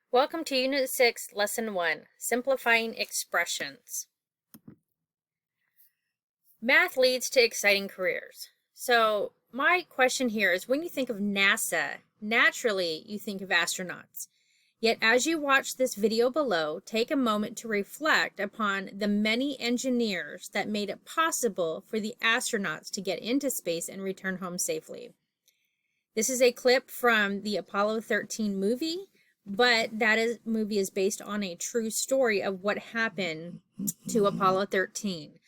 Welcome to Unit 6, Lesson 1, Simplifying Expressions. Math leads to exciting careers. So my question here is, when you think of NASA, naturally you think of astronauts. Yet as you watch this video below, take a moment to reflect upon the many engineers that made it possible for the astronauts to get into space and return home safely. This is a clip from the Apollo 13 movie, but that movie is based on a true story of what happened to Apollo 13.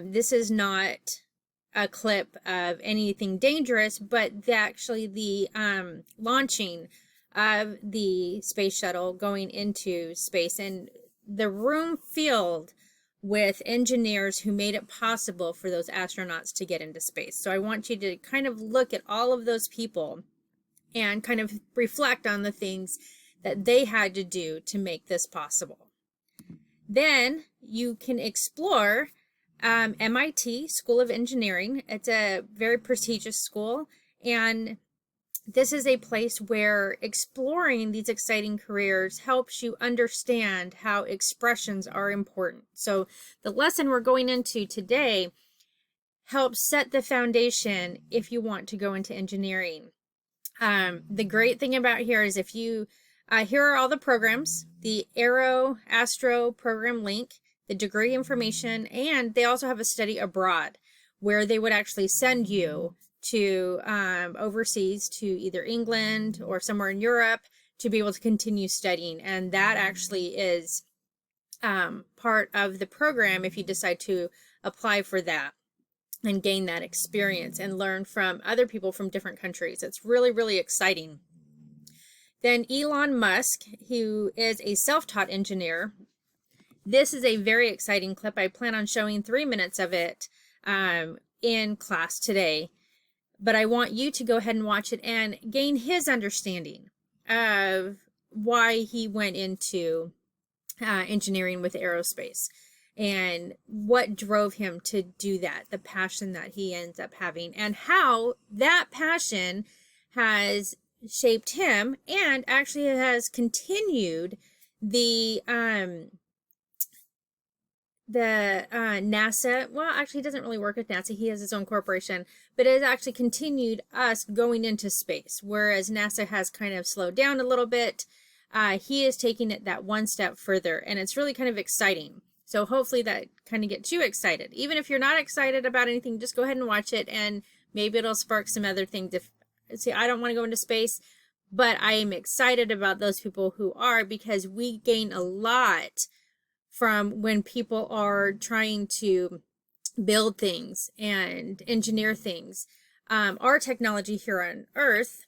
This is not a clip of anything dangerous, but actually the launching of the space shuttle going into space, and the room filled with engineers who made it possible for those astronauts to get into space. So I want you to kind of look at all of those people and kind of reflect on the things that they had to do to make this possible. Then you can explore MIT School of Engineering. It's a very prestigious school, and this is a place where exploring these exciting careers helps you understand how expressions are important. So the lesson we're going into today helps set the foundation if you want to go into engineering. The great thing about here is if you here are all the programs, the Astro program link, the degree information, and they also have a study abroad where they would actually send you to overseas, to either England or somewhere in Europe, to be able to continue studying. And that actually is part of the program if you decide to apply for that and gain that experience and learn from other people from different countries. It's really, really exciting. Then Elon Musk, who is a self-taught engineer. This is a very exciting clip. I plan on showing 3 minutes of it in class today. But I want you to go ahead and watch it and gain his understanding of why he went into engineering with aerospace and what drove him to do that, the passion that he ends up having, and how that passion has shaped him and actually has continued the NASA, well, actually he doesn't really work with NASA, he has his own corporation, but it has actually continued us going into space, whereas NASA has kind of slowed down a little bit. He is taking it that one step further, and it's really kind of exciting. So hopefully that kind of gets you excited. Even if you're not excited about anything, just go ahead and watch it, and maybe it'll spark some other things. See, I don't want to go into space, but I am excited about those people who are, because we gain a lot from when people are trying to build things and engineer things. Our technology here on Earth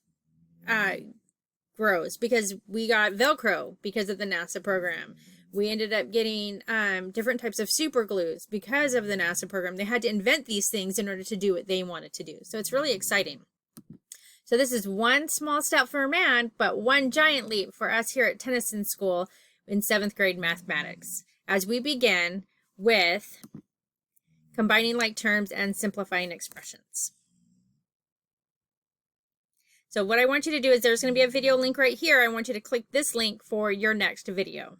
grows because we got Velcro because of the NASA program. We ended up getting different types of super glues because of the NASA program. They had to invent these things in order to do what they wanted to do. So it's really exciting. So this is one small step for a man, but one giant leap for us here at Tennyson School in 7th grade mathematics, as we begin with combining like terms and simplifying expressions. So what I want you to do is there's going to be a video link right here. I want you to click this link for your next video.